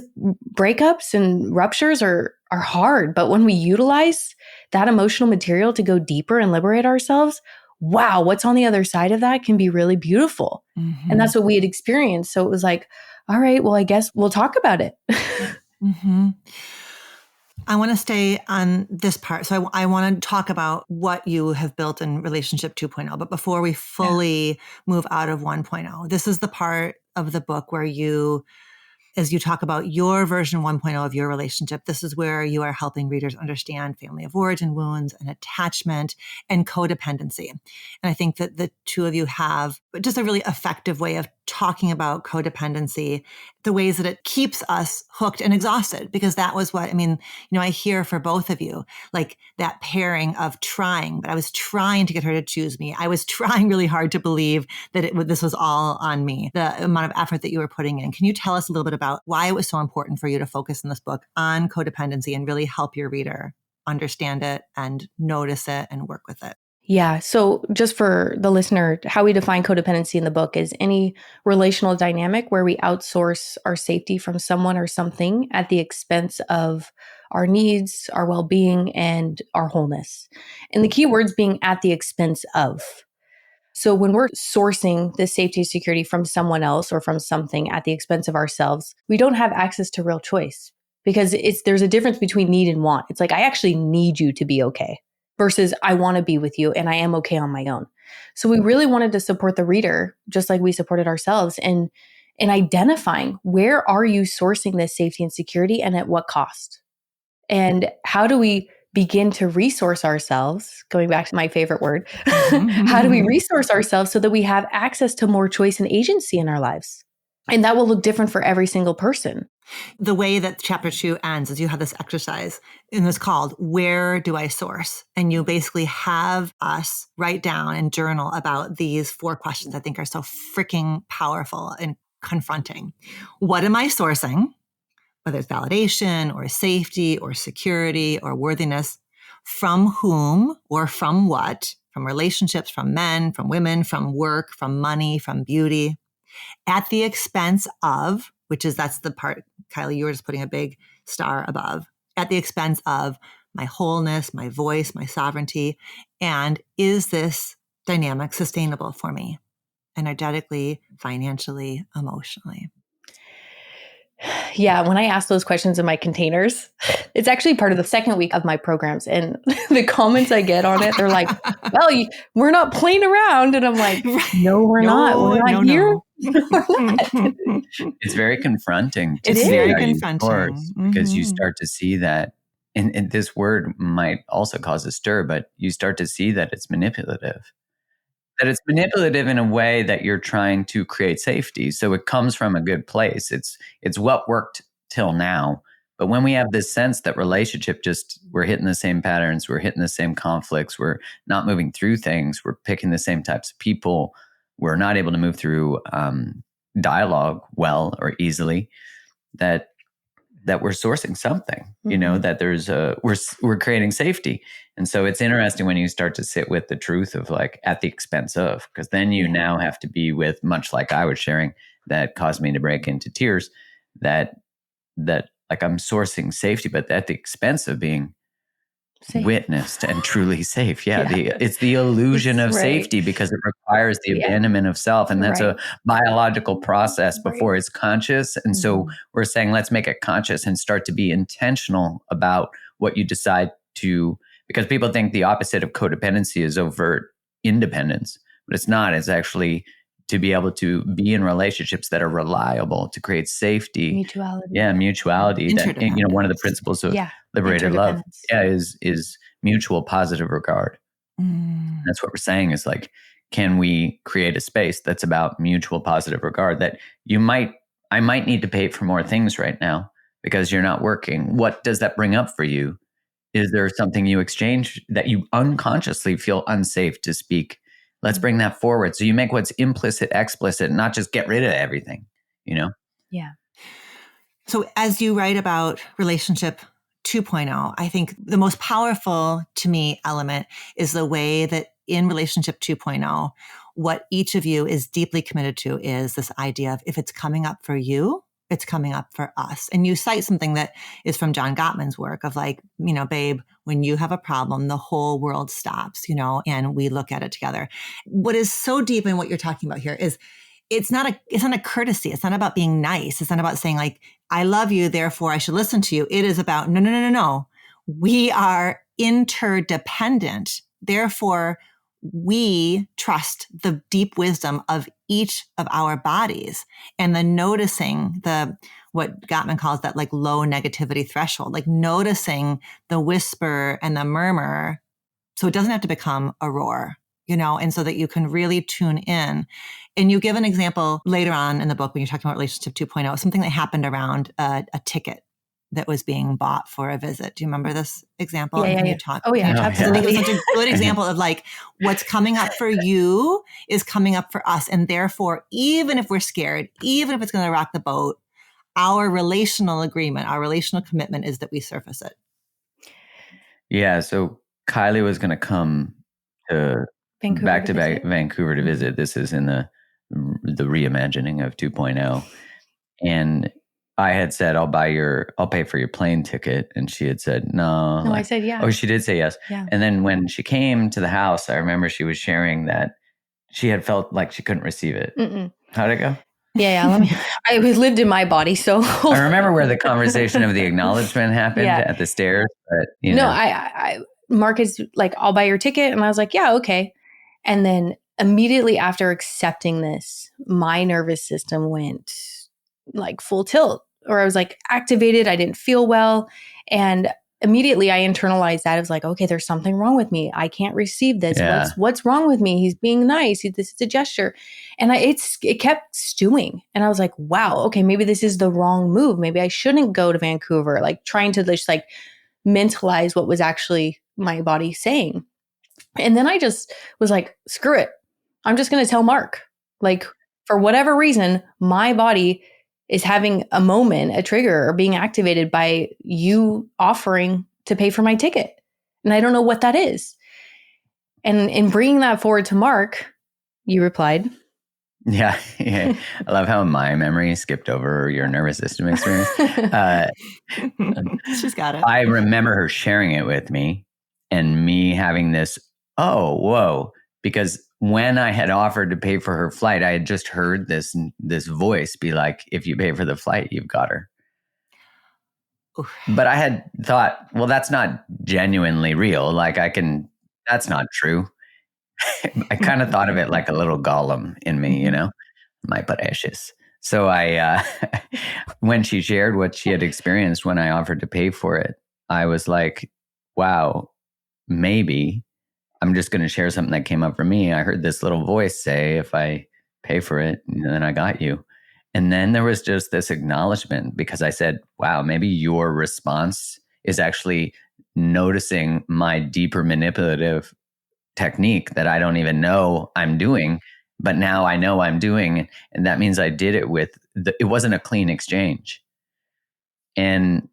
Speaker 2: breakups and ruptures are hard. But when we utilize that emotional material to go deeper and liberate ourselves, wow, what's on the other side of that can be really beautiful. Mm-hmm. And that's what we had experienced. So it was like, all right, well, I guess we'll talk about it.
Speaker 1: Mm-hmm. I want to stay on this part. So I want to talk about what you have built in relationship 2.0. But before we fully move out of 1.0, this is the part of the book where as you talk about your version 1.0 of your relationship, this is where you are helping readers understand family of origin wounds and attachment and codependency. And I think that the two of you have just a really effective way of talking about codependency, the ways that it keeps us hooked and exhausted, because that was what, I hear for both of you, like that pairing of trying, but I was trying to get her to choose me. I was trying really hard to believe that this was all on me, the amount of effort that you were putting in. Can you tell us a little bit about why it was so important for you to focus in this book on codependency and really help your reader understand it and notice it and work with it?
Speaker 2: Yeah. So just for the listener, how we define codependency in the book is any relational dynamic where we outsource our safety from someone or something at the expense of our needs, our well-being, and our wholeness. And the key words being at the expense of. So when we're sourcing this safety and security from someone else or from something at the expense of ourselves, we don't have access to real choice, because there's a difference between need and want. It's like, I actually need you to be okay versus I want to be with you and I am okay on my own. So we really wanted to support the reader, just like we supported ourselves, in identifying, where are you sourcing this safety and security and at what cost? And how do we begin to resource ourselves? Going back to my favorite word, how do we resource ourselves so that we have access to more choice and agency in our lives? And that will look different for every single person.
Speaker 1: The way that chapter 2 ends is you have this exercise, and it's called, Where Do I Source? And you basically have us write down and journal about these 4 questions I think are so freaking powerful and confronting. What am I sourcing? Whether it's validation or safety or security or worthiness, from whom or from what? From relationships, from men, from women, from work, from money, from beauty, at the expense of, that's the part, Kylie, you were just putting a big star above, at the expense of my wholeness, my voice, my sovereignty. And is this dynamic sustainable for me energetically, financially, emotionally?
Speaker 2: Yeah, when I ask those questions in my containers, it's actually part of the second week of my programs. And the comments I get on it, they're like, well, we're not playing around. And I'm like, no, we're not. We're not here. No.
Speaker 3: It's very confronting.
Speaker 1: It's very confronting.
Speaker 3: Because you start to see that, and this word might also cause a stir, but you start to see that it's manipulative. That it's manipulative in a way that you're trying to create safety. So it comes from a good place. It's what worked till now. But when we have this sense that relationship, we're hitting the same patterns, we're hitting the same conflicts, we're not moving through things, we're picking the same types of people, we're not able to move through dialogue well or easily, that we're sourcing something, that there's we're creating safety. And so it's interesting when you start to sit with the truth of, like, at the expense of, because then you now have to be with, much like I was sharing, that caused me to break into tears, that like I'm sourcing safety, but at the expense of being safe, witnessed and truly safe. It's the illusion of safety, because it requires the abandonment of self. And that's a biological process before it's conscious. And so we're saying, let's make it conscious and start to be intentional about what you decide to, because people think the opposite of codependency is overt independence, but it's not. It's actually to be able to be in relationships that are reliable, to create safety.
Speaker 2: Mutuality.
Speaker 3: Yeah, mutuality. That, one of the principles of Liberated Love is mutual positive regard. That's what we're saying, is like, can we create a space that's about mutual positive regard, that I might need to pay for more things right now because you're not working. What does that bring up for you? Is there something you exchange that you unconsciously feel unsafe to speak? Let's bring that forward. So you make what's implicit explicit, not just get rid of everything,
Speaker 2: Yeah.
Speaker 1: So as you write about relationship 2.0, I think the most powerful to me element is the way that in relationship 2.0, what each of you is deeply committed to is this idea of, if it's coming up for you, it's coming up for us. And you cite something that is from John Gottman's work of, like, babe, when you have a problem, the whole world stops, and we look at it together. What is so deep in what you're talking about here is, it's not a courtesy. It's not about being nice. It's not about saying, like, I love you, therefore I should listen to you. It is about, no. We are interdependent. Therefore, we trust the deep wisdom of each of our bodies, and the noticing what Gottman calls that, like, low negativity threshold, like noticing the whisper and the murmur, so it doesn't have to become a roar, and so that you can really tune in. And you give an example later on in the book when you're talking about relationship 2.0, something that happened around a ticket that was being bought for a visit. Do you remember this example?
Speaker 2: Yeah.
Speaker 1: You talk,
Speaker 2: Absolutely.
Speaker 1: I think it's such a good example of, like, what's coming up for you is coming up for us. And therefore, even if we're scared, even if it's going to rock the boat, our relational agreement, our relational commitment is that we surface it.
Speaker 3: Yeah. So Kylie was going to come to Vancouver to visit. This is in the reimagining of 2.0. And I had said, I'll pay for your plane ticket. And she had said, no.
Speaker 2: No, I said, yeah.
Speaker 3: Oh, she did say yes.
Speaker 2: Yeah.
Speaker 3: And then when she came to the house, I remember she was sharing that she had felt like she couldn't receive it.
Speaker 2: Mm-mm.
Speaker 3: How'd it go?
Speaker 2: Yeah. I lived in my body. So
Speaker 3: I remember where the conversation of the acknowledgement happened at the stairs. But,
Speaker 2: I Mark is like, I'll buy your ticket. And I was like, yeah, okay. And then immediately after accepting this, my nervous system went like full tilt, or I was like activated. I didn't feel well. And immediately I internalized that. I was like, okay, there's something wrong with me. I can't receive this.
Speaker 3: Yeah.
Speaker 2: What's wrong with me? He's being nice. This is a gesture. And it kept stewing. And I was like, wow, okay, maybe this is the wrong move. Maybe I shouldn't go to Vancouver, like trying to just like mentalize what was actually my body saying. And then I just was like, screw it. I'm just going to tell Mark, like, for whatever reason, my body is having a moment, a trigger, or being activated by you offering to pay for my ticket. And I don't know what that is. And in bringing that forward to Mark, you replied.
Speaker 3: Yeah. I love how my memory skipped over your nervous system experience.
Speaker 1: She's got it.
Speaker 3: I remember her sharing it with me and me having this, oh, whoa. Because when I had offered to pay for her flight, I had just heard this voice be like, if you pay for the flight, you've got her. Oof. But I had thought, well, that's not genuinely real. Like that's not true. I kind of thought of it like a little golem in me, my precious. So when she shared what she had experienced when I offered to pay for it, I was like, wow, maybe I'm just going to share something that came up for me. I heard this little voice say, if I pay for it, then I got you. And then there was just this acknowledgement because I said, wow, maybe your response is actually noticing my deeper manipulative technique that I don't even know I'm doing, but now I know I'm doing. And that means I did it it wasn't a clean exchange. And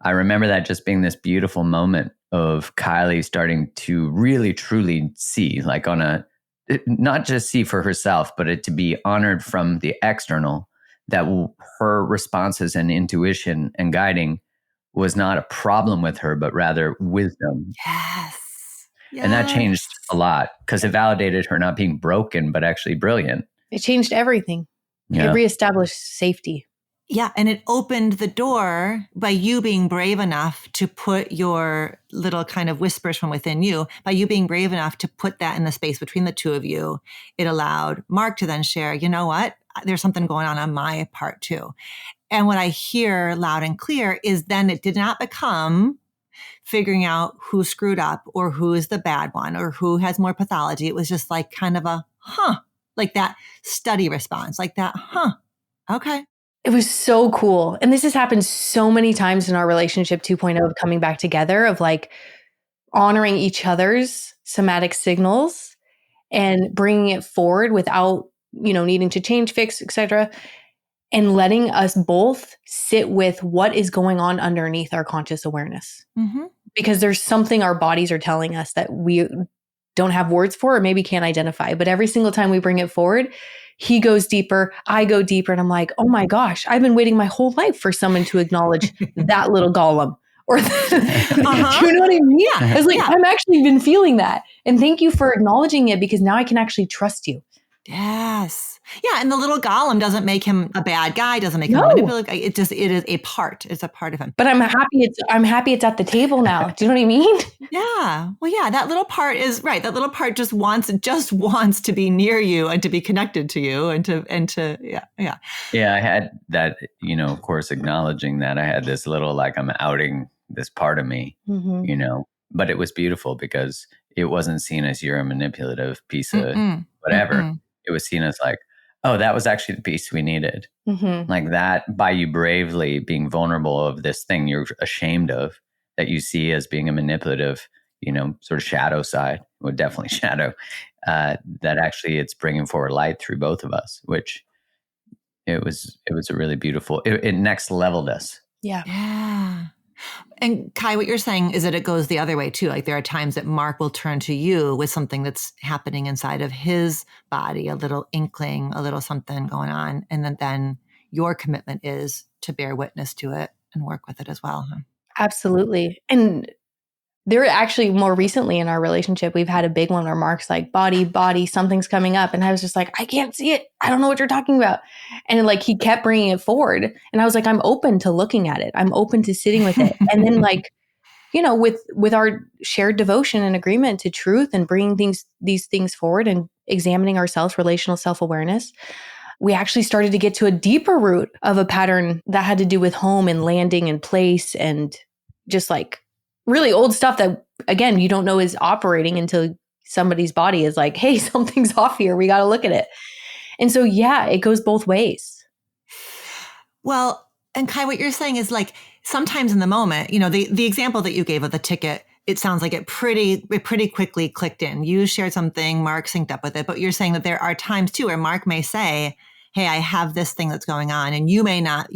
Speaker 3: I remember that just being this beautiful moment of Kylie starting to really, truly see, like not just see for herself, but it to be honored from the external, that her responses and intuition and guiding was not a problem with her, but rather wisdom.
Speaker 1: Yes.
Speaker 3: And that changed a lot because it validated her not being broken, but actually brilliant.
Speaker 2: It changed everything.
Speaker 3: Yeah.
Speaker 2: It reestablished safety.
Speaker 1: Yeah. And it opened the door by you being brave enough to put your little kind of whispers from within you, by you being brave enough to put that in the space between the two of you. It allowed Mark to then share, you know what? There's something going on my part too. And what I hear loud and clear is then it did not become figuring out who screwed up or who is the bad one or who has more pathology. It was just like kind of a, like that study response, like that, okay.
Speaker 2: It was so cool. And this has happened so many times in our relationship 2.0 of coming back together, of like honoring each other's somatic signals and bringing it forward without, needing to change, fix, etc. And letting us both sit with what is going on underneath our conscious awareness. Mm-hmm. Because there's something our bodies are telling us that we don't have words for or maybe can't identify. But every single time we bring it forward, he goes deeper, I go deeper. And I'm like, oh my gosh, I've been waiting my whole life for someone to acknowledge that little golem. Or, you know what I mean? Yeah. I was like, I'm actually been feeling that. And thank you for acknowledging it, because now I can actually trust you.
Speaker 1: Yes. Yeah. And the little golem doesn't make him a bad guy, doesn't make him manipulative. It is a part. It's a part of him.
Speaker 2: But I'm happy it's at the table now. Do you know what I mean?
Speaker 1: Yeah. Well, yeah, that little part is right. That little part just wants to be near you and to be connected to you and to yeah.
Speaker 3: Yeah. I had that, of course, acknowledging that I had this little, like, I'm outing this part of me, but it was beautiful because it wasn't seen as you're a manipulative piece of whatever. Mm-mm. It was seen as like, oh, that was actually the piece we needed. Mm-hmm. Like that, by you bravely being vulnerable of this thing you're ashamed of, that you see as being a manipulative, sort of shadow side, well, definitely shadow, that actually it's bringing forward light through both of us, which it was a really beautiful, it next leveled us.
Speaker 2: Yeah.
Speaker 1: Yeah. And Kai, what you're saying is that it goes the other way too. Like there are times that Mark will turn to you with something that's happening inside of his body, a little inkling, a little something going on. And then your commitment is to bear witness to it and work with it as well. Huh?
Speaker 2: Absolutely. And there actually more recently in our relationship, we've had a big one where Mark's like, body, something's coming up. And I was just like, I can't see it. I don't know what you're talking about. And like, he kept bringing it forward. And I was like, I'm open to looking at it. I'm open to sitting with it. And then like, you know, with our shared devotion and agreement to truth and bringing these things forward and examining ourselves, relational self-awareness, we actually started to get to a deeper root of a pattern that had to do with home and landing and place and just like really old stuff that, again, you don't know is operating until somebody's body is like, hey, something's off here. We got to look at it. And so, yeah, it goes both ways.
Speaker 1: Well, and Kai, what you're saying is like, sometimes in the moment, you know, the example that you gave of the ticket, it sounds like it pretty quickly clicked in. You shared something, Mark synced up with it, but you're saying that there are times too where Mark may say, hey, I have this thing that's going on, and you may not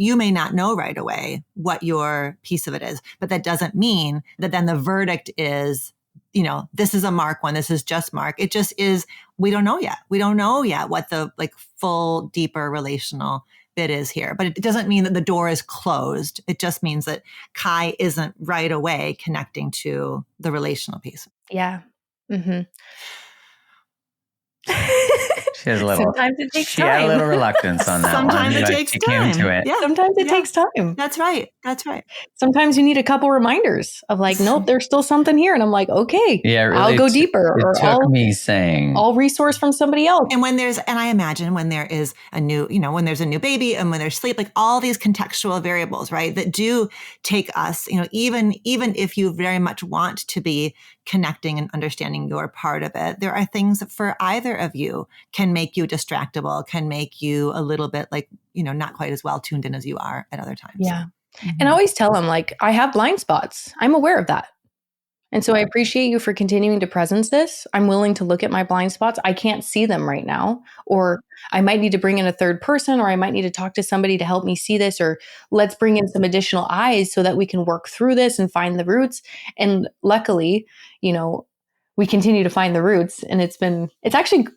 Speaker 1: know right away what your piece of it is, but that doesn't mean that then the verdict is, you know, this is a Mark one, this is just Mark. It just is, we don't know yet. We don't know yet what the like full, deeper relational bit is here, but it doesn't mean that the door is closed. It just means that Kai isn't right away connecting to the relational piece.
Speaker 2: Yeah. Mm-hmm.
Speaker 3: She has a little.
Speaker 2: Sometimes it takes time.
Speaker 3: She had a little reluctance on that.
Speaker 1: Sometimes
Speaker 3: one.
Speaker 1: it takes time.
Speaker 3: Came to it.
Speaker 1: Yeah.
Speaker 2: Sometimes it takes time.
Speaker 1: That's right. That's right.
Speaker 2: Sometimes you need a couple reminders of like, nope, there's still something here, and I'm like, okay,
Speaker 3: yeah, really,
Speaker 2: I'll go deeper,
Speaker 3: it
Speaker 2: or
Speaker 3: took me saying,
Speaker 2: I'll resource from somebody else.
Speaker 1: And I imagine when there is a new, you know, when there's a new baby and when there's sleep, like all these contextual variables, right, that do take us, you know, even if you very much want to be connecting and understanding your part of it, there are things that for either of you can make you distractible, can make you a little bit like, you know, not quite as well tuned in as you are at other times.
Speaker 2: Yeah. Mm-hmm. And I always tell them, like, I have blind spots. I'm aware of that. And so I appreciate you for continuing to presence this. I'm willing to look at my blind spots. I can't see them right now, or I might need to bring in a third person, or I might need to talk to somebody to help me see this, or let's bring in some additional eyes so that we can work through this and find the roots. And luckily, you know, we continue to find the roots, and it's actually,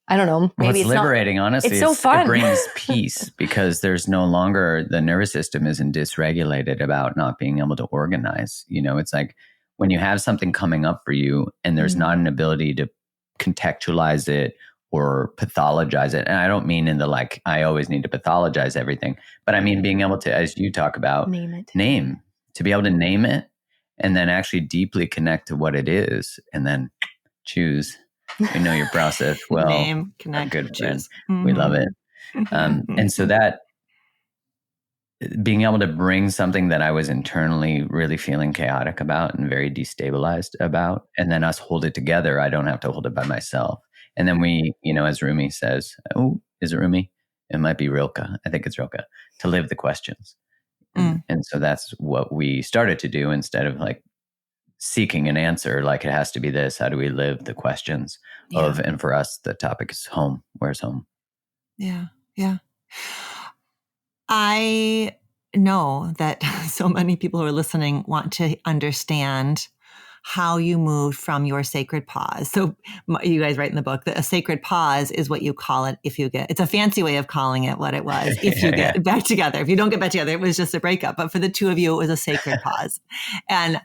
Speaker 2: I don't know, maybe
Speaker 3: it's liberating, honestly.
Speaker 2: It's so fun.
Speaker 3: It brings peace because there's no longer, the nervous system isn't dysregulated about not being able to organize. You know, it's like when you have something coming up for you and there's not an ability to contextualize it or pathologize it. And I don't mean in the like, I always need to pathologize everything, but I mean being able to, as you talk about, to be able to name it and then actually deeply connect to what it is and then choose. We know your process well.
Speaker 1: Name, connect,
Speaker 3: good
Speaker 1: choose.
Speaker 3: Friend. We love it. And so that being able to bring something that I was internally really feeling chaotic about and very destabilized about, and then us hold it together. I don't have to hold it by myself. And then we, you know, as Rumi says, oh, is it Rumi? It might be Rilke. I think it's Rilke, to live the questions. And so that's what we started to do instead of like seeking an answer, like it has to be this. How do we live the questions of, and for us, the topic is home. Where's home?
Speaker 1: Yeah. Yeah. I know that so many people who are listening want to understand how you moved from your sacred pause. So you guys write in the book that a sacred pause is what you call it if you get, it's a fancy way of calling it what it was. If you get back together, if you don't get back together, it was just a breakup. But for the two of you, it was a sacred pause. And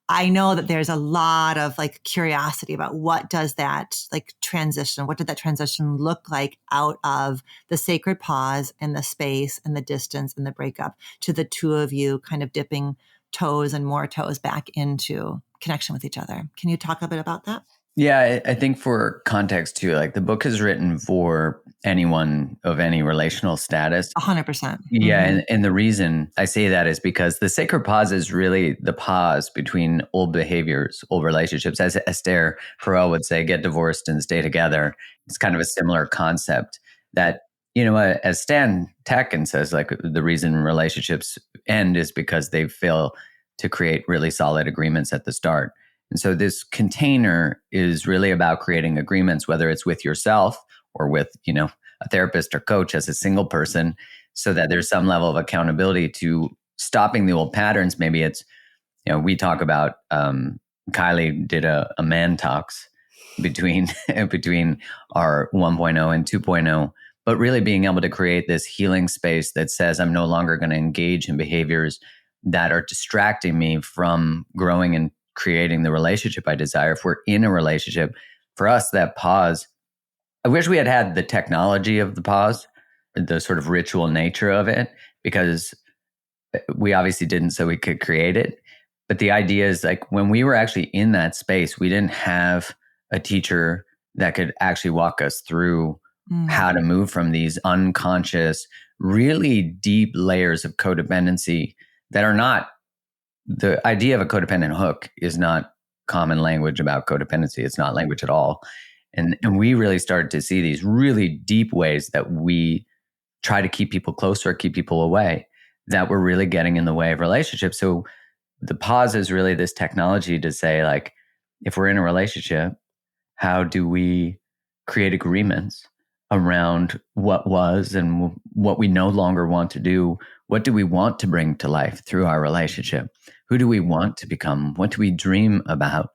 Speaker 1: I know that there's a lot of like curiosity about what does that like transition, what did that transition look like out of the sacred pause and the space and the distance and the breakup to the two of you kind of dipping toes and more toes back into connection with each other. Can you talk a bit about that?
Speaker 3: Yeah, I think for context too, like the book is written for anyone of any relational status.
Speaker 1: 100%.
Speaker 3: Yeah. And the reason I say that is because the sacred pause is really the pause between old behaviors, old relationships. As Esther Perel would say, get divorced and stay together. It's kind of a similar concept that, you know, as Stan Tatkin says, like the reason relationships end is because they fail to create really solid agreements at the start. And so this container is really about creating agreements, whether it's with yourself or with, you know, a therapist or coach as a single person, so that there's some level of accountability to stopping the old patterns. Maybe it's, you know, we talk about, Kylie did a man talks between our 1.0 and 2.0 but really being able to create this healing space that says I'm no longer going to engage in behaviors that are distracting me from growing and creating the relationship I desire. If we're in a relationship, for us, that pause, I wish we had the technology of the pause, the sort of ritual nature of it, because we obviously didn't, so we could create it. But the idea is like when we were actually in that space, we didn't have a teacher that could actually walk us through how to move from these unconscious, really deep layers of codependency that are not, the idea of a codependent hook is not common language about codependency. It's not language at all. And we really started to see these really deep ways that we try to keep people closer, or keep people away, that were really getting in the way of relationships. So the pause is really this technology to say, like, if we're in a relationship, how do we create agreements around what was and what we no longer want to do? What do we want to bring to life through our relationship? Who do we want to become? What do we dream about?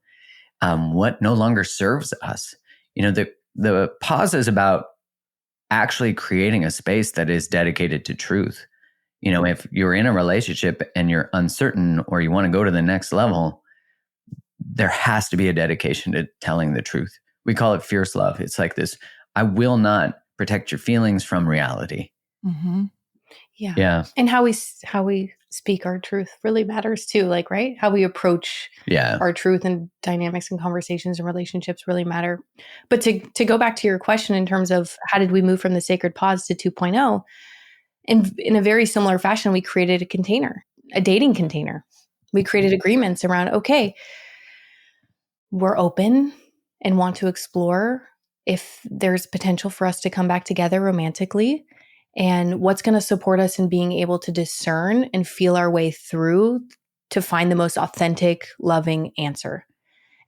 Speaker 3: What no longer serves us? The pause is about actually creating a space that is dedicated to truth. If you're in a relationship and you're uncertain or you want to go to the next level, there has to be a dedication to telling the truth. We call it fierce love. It's like this, I will not protect your feelings from reality.
Speaker 2: Mm-hmm. Yeah.
Speaker 3: Yeah.
Speaker 2: And how we speak our truth really matters too. Like, right? How we approach our truth and dynamics and conversations and relationships really matter. But to go back to your question in terms of how did we move from the sacred pause to 2.0, in a very similar fashion, we created a container, a dating container. We created agreements around, okay, we're open and want to explore if there's potential for us to come back together romantically, and what's going to support us in being able to discern and feel our way through to find the most authentic, loving answer.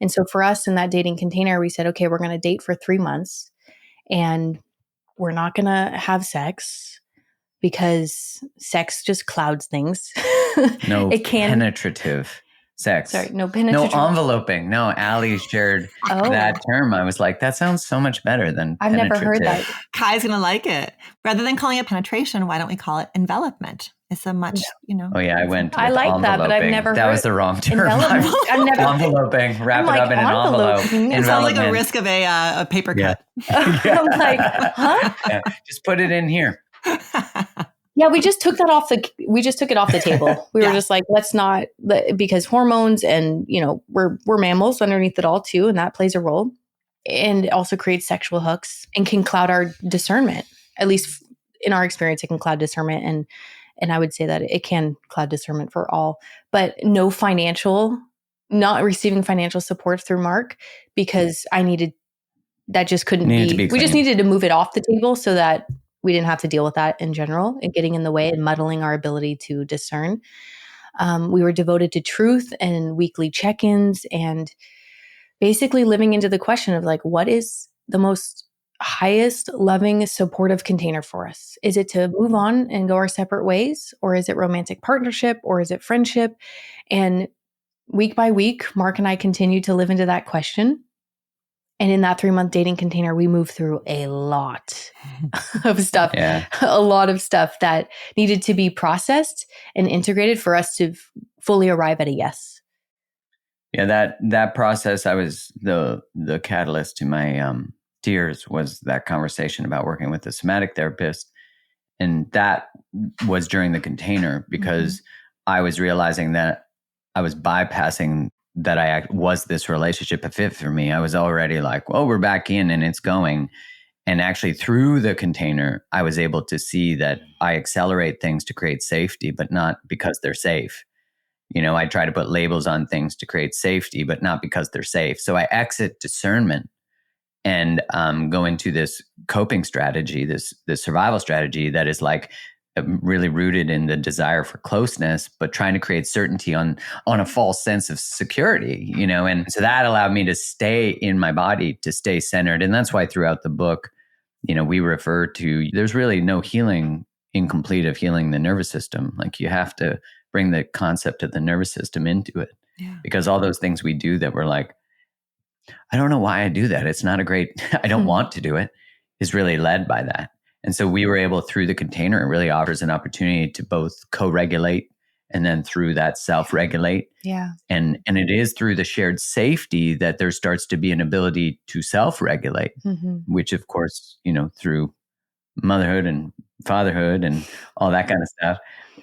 Speaker 2: And so for us in that dating container, we said, okay, we're going to date for 3 months and we're not going to have sex, because sex just clouds things.
Speaker 3: No penetrative sex.
Speaker 2: Sorry, no penetrative.
Speaker 3: No enveloping. No, Allie shared that term. I was like, that sounds so much better than
Speaker 2: I've never heard that.
Speaker 1: Kai's going to like it. Rather than calling it penetration, why don't we call it envelopment? It's a much,
Speaker 3: Oh yeah, I went with
Speaker 2: I like
Speaker 3: enveloping.
Speaker 2: that, but I've never
Speaker 3: That
Speaker 2: heard
Speaker 3: was the wrong term.
Speaker 2: I've never
Speaker 3: enveloping. Wrap it up in an envelope.
Speaker 1: It sounds like a risk of a paper cut.
Speaker 2: I'm like, huh?
Speaker 3: Yeah. Just put it in here.
Speaker 2: Yeah, we just took it off the table. We were just like, let's not, because hormones and, we're mammals underneath it all too. And that plays a role, and it also creates sexual hooks and can cloud our discernment. At least in our experience, it can cloud discernment. And I would say that it can cloud discernment for all, but not receiving financial support through Mark, because that just couldn't be. We just needed to move it off the table so that we didn't have to deal with that in general and getting in the way and muddling our ability to discern. We were devoted to truth and weekly check-ins, and basically living into the question of like, what is the most highest, loving, supportive container for us? Is it to move on and go our separate ways? Or is it romantic partnership? Or is it friendship? And week by week, Mark and I continued to live into that question. And in that 3-month dating container, we moved through a lot of stuff, a lot of stuff that needed to be processed and integrated for us to fully arrive at a yes.
Speaker 3: Yeah, that process, I was the catalyst to my tears, was that conversation about working with a somatic therapist. And that was during the container, because I was realizing that I was bypassing that was this relationship a fit for me. I was already like, well, we're back in and it's going. And actually through the container, I was able to see that I accelerate things to create safety, but not because they're safe. I try to put labels on things to create safety, but not because they're safe. So I exit discernment and go into this coping strategy, this survival strategy that is like really rooted in the desire for closeness, but trying to create certainty on a false sense of security, and so that allowed me to stay in my body, to stay centered. And that's why throughout the book, we refer to, there's really no healing incomplete of healing the nervous system. Like, you have to bring the concept of the nervous system into it, because all those things we do that we're like, I don't know why I do that, it's not a great, I don't want to do it, is really led by that. And so we were able, through the container, it really offers an opportunity to both co-regulate and then through that self-regulate.
Speaker 2: Yeah.
Speaker 3: And it is through the shared safety that there starts to be an ability to self-regulate, which of course, through motherhood and fatherhood and all that kind of stuff,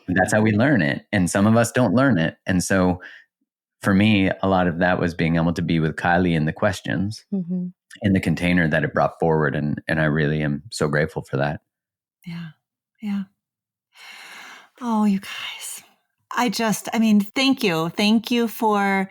Speaker 3: that's how we learn it. And some of us don't learn it. And so for me, a lot of that was being able to be with Kylie in the questions in the container that it brought forward. And I really am so grateful for that.
Speaker 1: Yeah. Yeah. Oh, you guys. Thank you. Thank you for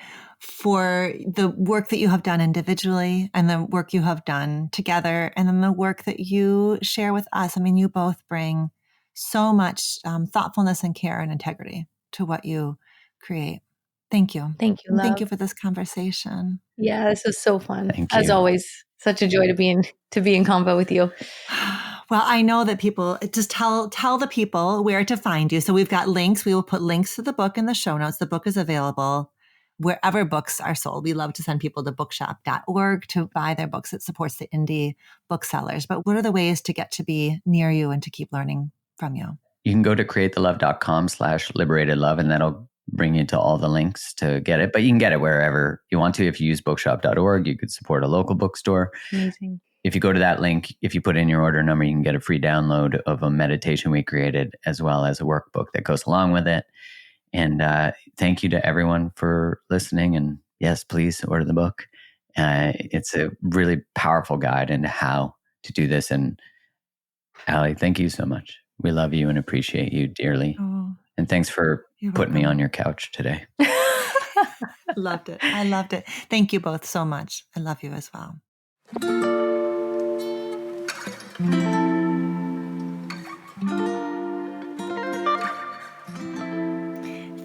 Speaker 1: the work that you have done individually and the work you have done together. And then the work that you share with us. I mean, you both bring so much thoughtfulness and care and integrity to what you create. Thank you.
Speaker 2: Thank you, love.
Speaker 1: Thank you for this conversation.
Speaker 2: Yeah, this was so fun.
Speaker 3: Thank you.
Speaker 2: As always, such a joy to be in combo with you.
Speaker 1: Well, I know that people just tell the people where to find you. So we've got links. We will put links to the book in the show notes. The book is available wherever books are sold. We love to send people to bookshop.org to buy their books. It supports the indie booksellers. But what are the ways to get to be near you and to keep learning from you?
Speaker 3: You can go to createthelove.com/liberated love, and that'll bring you to all the links to get it. But you can get it wherever you want to. If you use bookshop.org, you could support a local bookstore.
Speaker 2: Amazing.
Speaker 3: If you go to that link, if you put in your order number, you can get a free download of a meditation we created, as well as a workbook that goes along with it. And thank you to everyone for listening. And yes, please order the book. It's a really powerful guide into how to do this. And Allie, thank you so much. We love you and appreciate you dearly.
Speaker 1: Oh,
Speaker 3: and thanks for putting me on your couch today.
Speaker 1: Loved it. I loved it. Thank you both so much. I love you as well.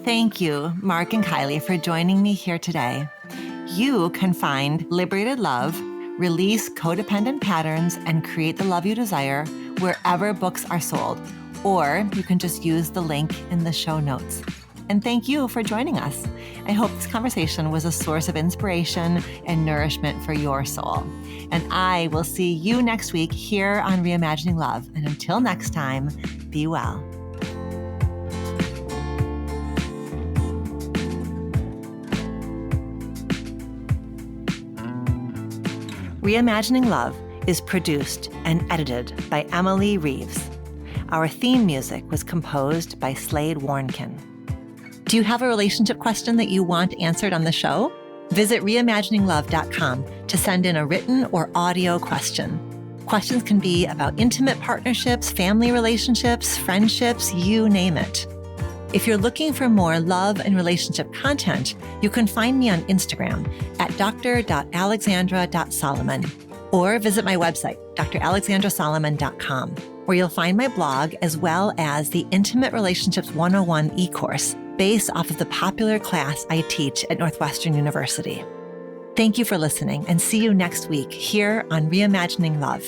Speaker 1: Thank you, Mark and Kylie, for joining me here today. You can find Liberated Love, release codependent patterns, and create the love you desire wherever books are sold, or you can just use the link in the show notes. And thank you for joining us. I hope this conversation was a source of inspiration and nourishment for your soul. And I will see you next week here on Reimagining Love. And until next time, be well. Reimagining Love is produced and edited by Emily Reeves. Our theme music was composed by Slade Warnkin. Do you have a relationship question that you want answered on the show? Visit reimagininglove.com to send in a written or audio question. Questions can be about intimate partnerships, family relationships, friendships, you name it. If you're looking for more love and relationship content, you can find me on Instagram at dr.alexandra.solomon or visit my website, dralexandrasolomon.com, where you'll find my blog as well as the Intimate Relationships 101 e-course based off of the popular class I teach at Northwestern University. Thank you for listening and see you next week here on Reimagining Love.